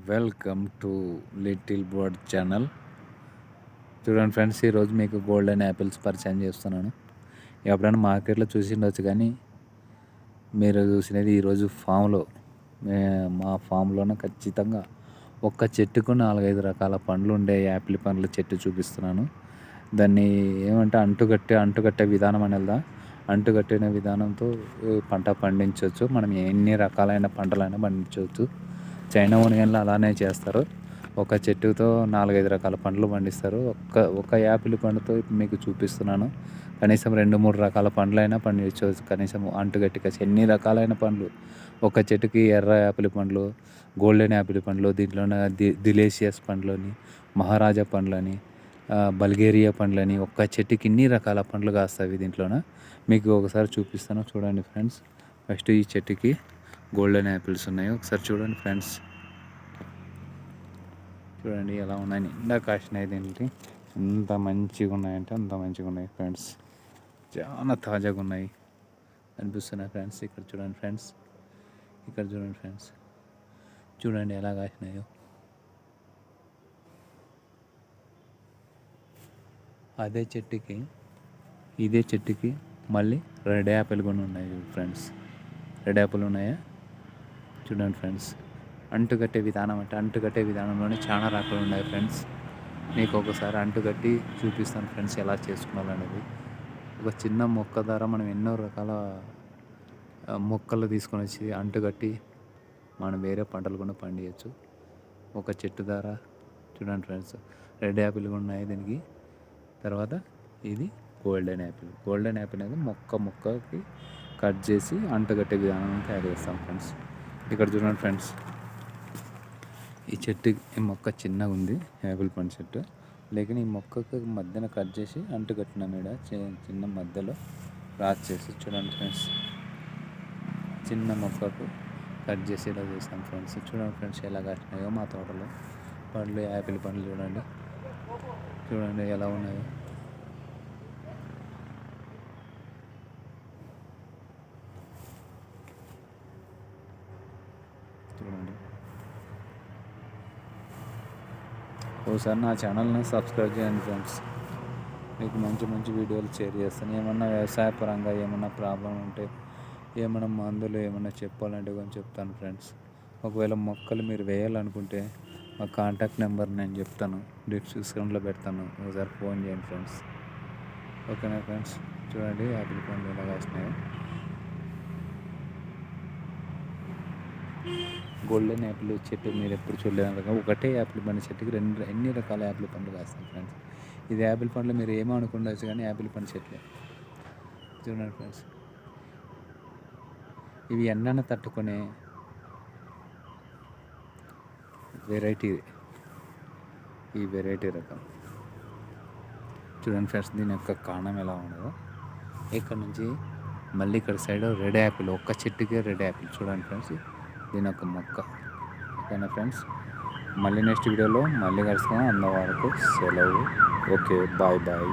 Welcome to little bird channel. చూడండి friends, ఈరోజు మీకు గోల్డెన్ యాపిల్స్ పరిచయం చేస్తున్నాను. ఎప్పుడైనా మార్కెట్లో చూసిండొచ్చు, కానీ మీరు చూసినది ఈరోజు ఫామ్లో, మా ఫామ్లోనే ఖచ్చితంగా ఒక్క చెట్టుకు 4-5 రకాల పండ్లు ఉండే యాపిల్ పండ్ల చెట్టు చూపిస్తున్నాను. దాన్ని ఏమంటే అంటుకట్టే విధానం అనేదా, అంటుకట్టిన విధానంతో పంట పండించవచ్చు. మనం ఎన్ని రకాలైన పంటలైనా పండించవచ్చు. చైనా ఓనియన్లు అలానే చేస్తారు. ఒక చెట్టుతో 4-5 రకాల పండ్లు పండిస్తారు. ఒక యాపిల్ పండుతో మీకు చూపిస్తున్నాను. కనీసం 2-3 రకాల పండ్లైనా పండించవచ్చు. కనీసం అంటుగట్టిగా ఎన్ని రకాలైన పండ్లు. ఒక చెట్టుకి ఎర్ర యాపిల్ పండ్లు, గోల్డెన్ యాపిల్ పండ్లు, దీంట్లోనే డిలీషియస్ పండ్లని, మహారాజా పండ్లని, బల్గేరియా పండ్లని, ఒక్క చెట్టుకి ఇన్ని రకాల పండ్లు కాస్తాయి. దీంట్లోన మీకు ఒకసారి చూపిస్తాను, చూడండి ఫ్రెండ్స్. ఫస్ట్ ఈ చెట్టుకి గోల్డెన్ యాపిల్స్ ఉన్నాయి. ఒకసారి చూడండి ఫ్రెండ్స్. చూడండి ఎలా ఉన్నాయి, నిండా కాసినాయి. దీనికి ఎంత మంచిగా ఉన్నాయంటే అంత మంచిగా ఉన్నాయి ఫ్రెండ్స్. చాలా తాజాగా ఉన్నాయి అనిపిస్తున్నాయి ఫ్రెండ్స్. ఇక్కడ చూడండి ఫ్రెండ్స్, ఇక్కడ చూడండి ఫ్రెండ్స్, చూడండి ఎలా కాసినాయో. ఇదే చెట్టుకి మళ్ళీ రెడ్ యాపిల్ కూడా ఉన్నాయి ఫ్రెండ్స్. రెడ్ యాపిల్ ఉన్నాయా చూడండి ఫ్రెండ్స్. అంటుకట్టే విధానంలోనే చాలా రకాలు ఉన్నాయి ఫ్రెండ్స్. మీకు ఒకసారి అంటుకట్టి చూపిస్తాను ఫ్రెండ్స్, ఎలా చేసుకోవాలనేది. ఒక చిన్న మొక్క ద్వారా మనం ఎన్నో రకాల మొక్కలు తీసుకొని వచ్చి అంటుకట్టి మనం వేరే పంటలు కూడా పండించవచ్చు. ఒక చెట్టు ద్వారా చూడండి ఫ్రెండ్స్, రెడ్ యాపిల్ కూడా ఉన్నాయి దీనికి. తర్వాత ఇది గోల్డెన్ యాపిల్ అనేది మొక్కకి కట్ చేసి అంటుకట్టే విధానం తయారు చేస్తాం ఫ్రెండ్స్. ఇక్కడ చూడండి ఫ్రెండ్స్, ఈ మొక్క చిన్నగా ఉంది, యాపిల్ పండు చెట్టు. లేకిన్ ఈ మొక్కకు మధ్యన కట్ చేసి అంటుకట్టిన మీద చిన్న మధ్యలో రాజ్ చేసి చూడండి ఫ్రెండ్స్. చిన్న మొక్కకు కట్ చేసి ఇలా చేస్తాం ఫ్రెండ్స్. చూడండి ఫ్రెండ్స్, ఎలా కాసినాయో మా తోటలో పండ్లు, యాపిల్ పండ్లు. చూడండి ఎలా ఉన్నాయో. చూడండి, ఒకసారి నా ఛానల్ని సబ్స్క్రైబ్ చేయండి ఫ్రెండ్స్. మీకు మంచి వీడియోలు షేర్ చేస్తాను. ఏమన్నా వ్యవసాయ పరంగా ఏమన్నా ప్రాబ్లం ఉంటే, ఏమన్నా మందులు ఏమన్నా చెప్పాలంటే కొంచెం చెప్తాను ఫ్రెండ్స్. ఒకవేళ మొక్కలు మీరు వేయాలనుకుంటే మా కాంటాక్ట్ నెంబర్ నేను చెప్తాను, డిస్క్రిప్షన్లో పెడతాను. ఒకసారి ఫోన్ చేయండి ఫ్రెండ్స్. ఓకేనా ఫ్రెండ్స్. చూడండి యాపిల్ పండ్లు ఎలా కాసినాయో. గోల్డెన్ యాపిల్ చెట్టు మీరు ఎప్పుడు చూడలేదు. ఒకటే యాపిల్ పండు చెట్టుకి ఎన్ని రకాల యాపిల్ పండ్లు కాస్తాయి ఫ్రెండ్స్. ఇది యాపిల్ పండ్లు మీరు ఏమనుకుండవచ్చు, కానీ యాపిల్ పండు చెట్లే. చూడండి ఫ్రెండ్స్, ఇవి ఎండను తట్టుకునే ఈ వెరైటీ రకం. చూడండి ఫ్రెండ్స్, దీని యొక్క కాండం ఎలా ఉండదో. ఇక్కడ నుంచి మళ్ళీ ఇక్కడ సైడ్ రెడ్ యాపిల్, ఒక్క చెట్టుకే రెడ్ యాపిల్. చూడండి ఫ్రెండ్స్, దీని యొక్క మొక్క. ఓకేనా ఫ్రెండ్స్, మళ్ళీ నెక్స్ట్ వీడియోలో మళ్ళీ కలుసుకుందాం. అంతవరకు సెలవు. Okay, bye.